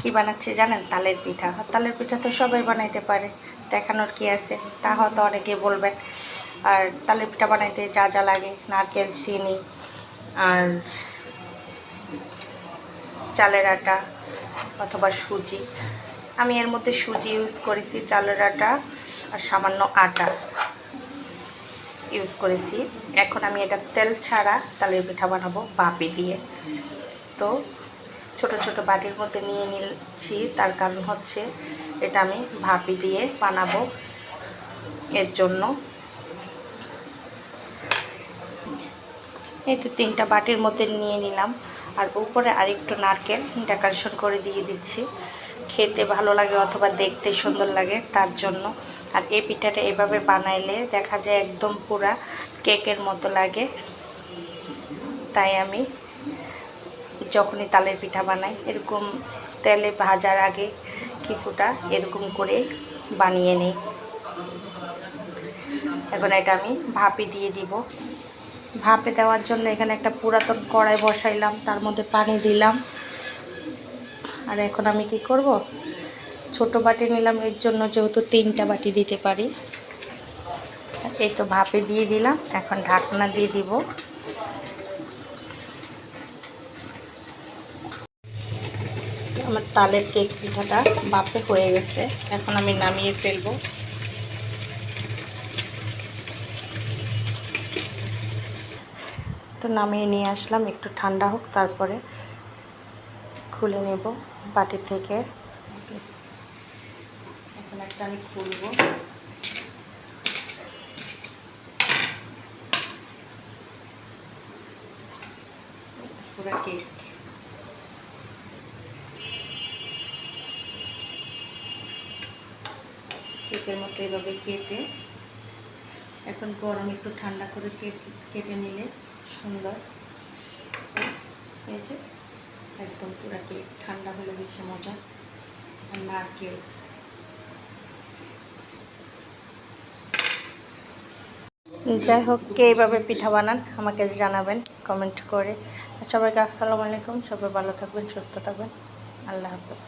কি বানাচ্ছি জানেন? তালের পিঠা। তালের পিঠা তো সবাই বানাইতে পারে, দেখানোর কি আছে? তা হয়তো অনেকে বলবেন। আর তালের পিঠা বানাইতে যা যা লাগে, নারকেল, চিনি আর চালের আটা অথবা সুজি। আমি এর মধ্যে সুজি ইউজ করেছি, চালের আটা আর সামান্য আটা ইউজ করেছি। এখন আমি এটা তেল ছাড়া তালের পিঠা বানাবো বাপি দিয়ে। তো ছোট ছোট বাটির মধ্যে নিয়ে নিচ্ছি, তার কারণ হচ্ছে এটা আমি ভাপি দিয়ে বানাবো, এর জন্য। এই তো 3টা বাটির মধ্যে নিয়ে নিলাম, আর উপরে আরেকটু নারকেল ডেকোরেশন করে দিয়ে দিচ্ছি, খেতে ভালো লাগে অথবা দেখতে সুন্দর লাগে তার জন্য। আর এই পিঠাটা এভাবে বানাইলে দেখা যায় একদম পুরা কেকের মতো লাগে। তাই আমি যখনই তালের পিঠা বানাই এরকম তেলে ভাজার আগে কিছুটা এরকম করে বানিয়ে নিই। এখন এটা আমি ভাপে দিয়ে দিব। ভাপে দেওয়ার জন্য এখানে একটা পুরাতন কড়াই বসাইলাম, তার মধ্যে পানি দিলাম। আর এখন আমি কি করব, ছোট বাটি নিলাম এর জন্য, যেহেতু 3টা বাটি দিতে পারি। এই তো ভাপে দিয়ে দিলাম, এখন ঢাকনা দিয়ে দিব। আমার তালের কেক পিঠাটা ভাপে হয়ে গেছে, এখন আমি নামিয়ে ফেলবো। তো নামিয়ে নিয়ে আসলাম, একটু ঠান্ডা হোক তারপরে খুলে নেব বাটি থেকে। এখন একটা আমি খুলবো। পুরো কেক কেকের মতো এভাবে কেটে, এখন গরম একটু ঠান্ডা করে কেটে নিলে সুন্দর। এই যে একদম পুরো কেক, ঠান্ডা হলে বেশি মজা। আর নারকেল, যাই হোক, কে এইভাবে পিঠা বানান আমাকে জানাবেন কমেন্ট করে। সবাইকে আসসালামু আলাইকুম, সবাই ভালো থাকবেন, সুস্থ থাকবেন, আল্লাহ হাফেজ।